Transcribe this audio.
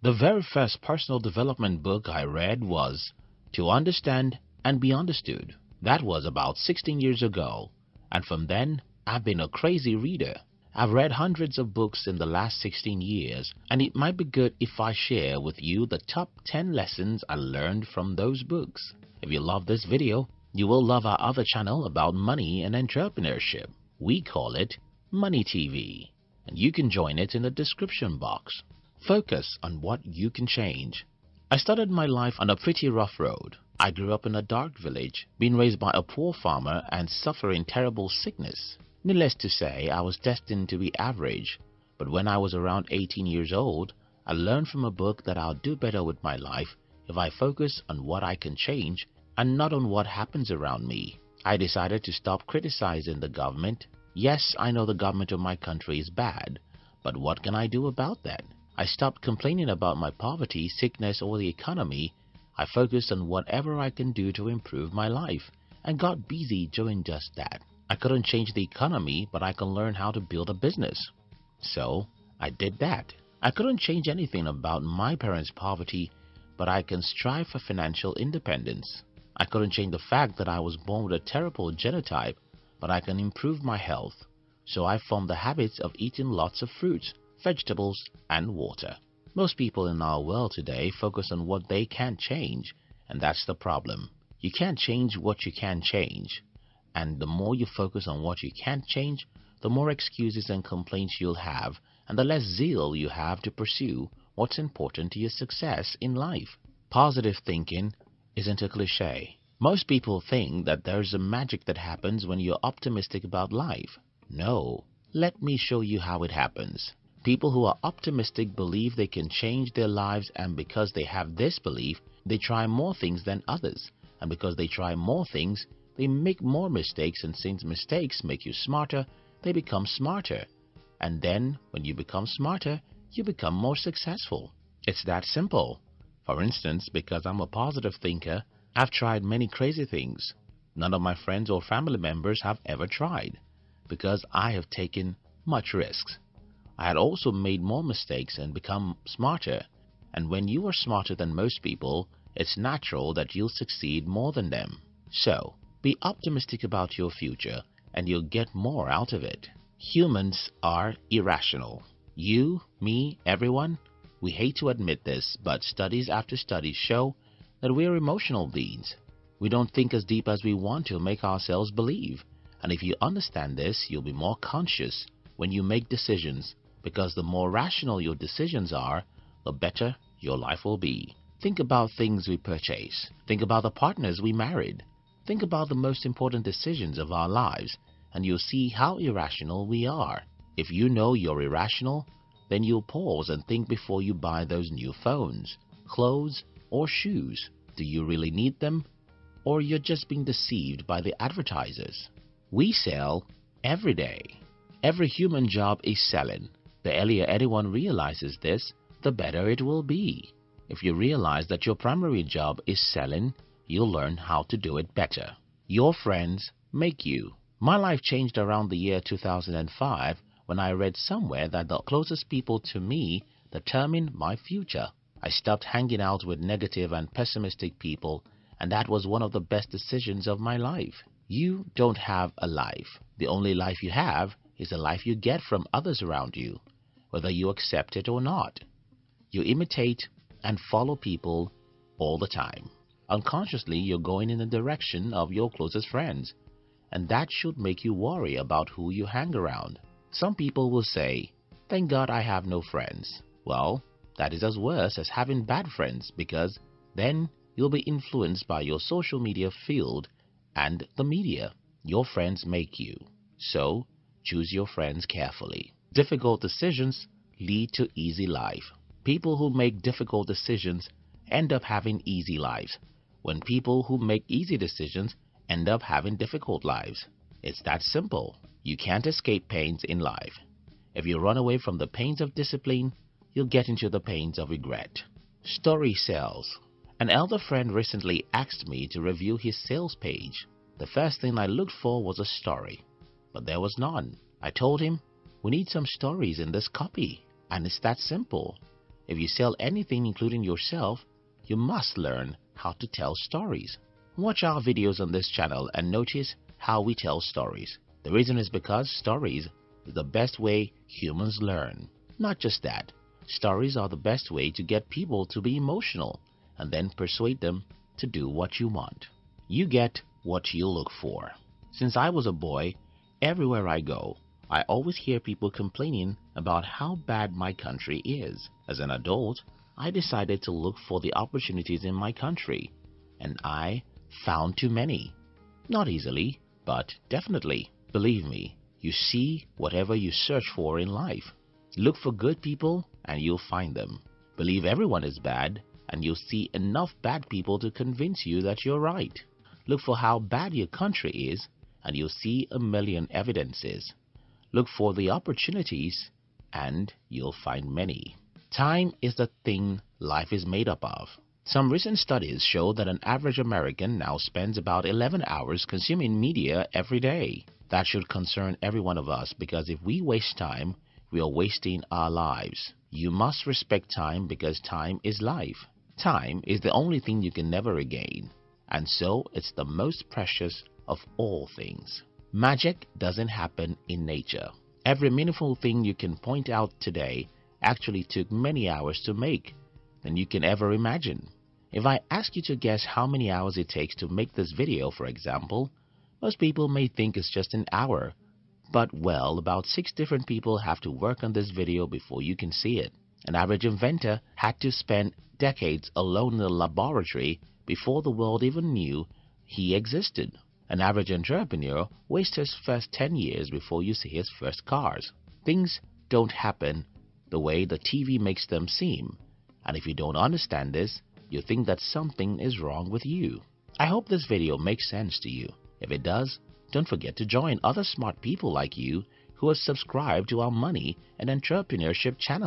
The very first personal development book I read was To Understand and Be Understood. That was about 16 years ago, and from then I've been a crazy reader. I've read hundreds of books in the last 16 years, and it might be good if I share with you the top 10 lessons I learned from those books. If you love this video, you will love our other channel about money and entrepreneurship. We call it Money TV, and you can join it in the description box. Focus on what you can change. I started my life on a pretty rough road. I grew up in a dark village, being raised by a poor farmer and suffering terrible sickness. Needless to say, I was destined to be average, but when I was around 18 years old, I learned from a book that I'll do better with my life if I focus on what I can change and not on what happens around me. I decided to stop criticizing the government. Yes, I know the government of my country is bad, but what can I do about that? I stopped complaining about my poverty, sickness, or the economy. I focused on whatever I can do to improve my life and got busy doing just that. I couldn't change the economy, but I can learn how to build a business. So I did that. I couldn't change anything about my parents' poverty, but I can strive for financial independence. I couldn't change the fact that I was born with a terrible genotype, but I can improve my health. So I formed the habits of eating lots of fruits, vegetables, and water. Most people in our world today focus on what they can't change, and that's the problem. You can't change what you can change, and the more you focus on what you can't change, the more excuses and complaints you'll have, and the less zeal you have to pursue what's important to your success in life. Positive thinking isn't a cliche. Most people think that there's a magic that happens when you're optimistic about life. No, let me show you how it happens. People who are optimistic believe they can change their lives, and because they have this belief, they try more things than others. And because they try more things, they make more mistakes, and since mistakes make you smarter, they become smarter. And then, when you become smarter, you become more successful. It's that simple. For instance, because I'm a positive thinker, I've tried many crazy things. None of my friends or family members have ever tried, because I have taken much risks. I had also made more mistakes and become smarter. And when you are smarter than most people, it's natural that you'll succeed more than them. So, be optimistic about your future and you'll get more out of it. Humans are irrational. You, me, everyone, we hate to admit this, but studies after studies show that we're emotional beings. We don't think as deep as we want to make ourselves believe. And if you understand this, you'll be more conscious when you make decisions, because the more rational your decisions are, the better your life will be. Think about things we purchase. Think about the partners we married. Think about the most important decisions of our lives, and you'll see how irrational we are. If you know you're irrational, then you'll pause and think before you buy those new phones, clothes, or shoes. Do you really need them? Or you're just being deceived by the advertisers? We sell every day. Every human job is selling. The earlier anyone realizes this, the better it will be. If you realize that your primary job is selling, you'll learn how to do it better. Your friends make you. My life changed around the year 2005 when I read somewhere that the closest people to me determine my future. I stopped hanging out with negative and pessimistic people, and that was one of the best decisions of my life. You don't have a life. The only life you have is the life you get from others around you, whether you accept it or not. You imitate and follow people all the time. Unconsciously, you're going in the direction of your closest friends, and that should make you worry about who you hang around. Some people will say, "Thank God I have no friends." Well, that is as worse as having bad friends, because then you'll be influenced by your social media field and the media. Your friends make you. So, choose your friends carefully. Difficult decisions lead to easy life. People who make difficult decisions end up having easy lives, when people who make easy decisions end up having difficult lives. It's that simple. You can't escape pains in life. If you run away from the pains of discipline, you'll get into the pains of regret. Story sells. An elder friend recently asked me to review his sales page. The first thing I looked for was a story, but there was none. I told him, "We need some stories in this copy," and it's that simple. If you sell anything including yourself, you must learn how to tell stories. Watch our videos on this channel and notice how we tell stories. The reason is because stories is the best way humans learn. Not just that, stories are the best way to get people to be emotional and then persuade them to do what you want. You get what you look for. Since I was a boy, everywhere I go, I always hear people complaining about how bad my country is. As an adult, I decided to look for the opportunities in my country, and I found too many. Not easily, but definitely. Believe me, you see whatever you search for in life. Look for good people and you'll find them. Believe everyone is bad and you'll see enough bad people to convince you that you're right. Look for how bad your country is and you'll see a million evidences. Look for the opportunities and you'll find many. Time is the thing life is made up of. Some recent studies show that an average American now spends about 11 hours consuming media every day. That should concern every one of us because if we waste time, we are wasting our lives. You must respect time because time is life. Time is the only thing you can never regain, and so it's the most precious of all things. Magic doesn't happen in nature. Every meaningful thing you can point out today actually took many hours to make than you can ever imagine. If I ask you to guess how many hours it takes to make this video, for example, most people may think it's just an hour. But well, about 6 different people have to work on this video before you can see it. An average inventor had to spend decades alone in the laboratory before the world even knew he existed. An average entrepreneur wastes his first 10 years before you see his first cars. Things don't happen the way the TV makes them seem. And if you don't understand this, you think that something is wrong with you. I hope this video makes sense to you. If it does, don't forget to join other smart people like you who are subscribed to our money and entrepreneurship channel.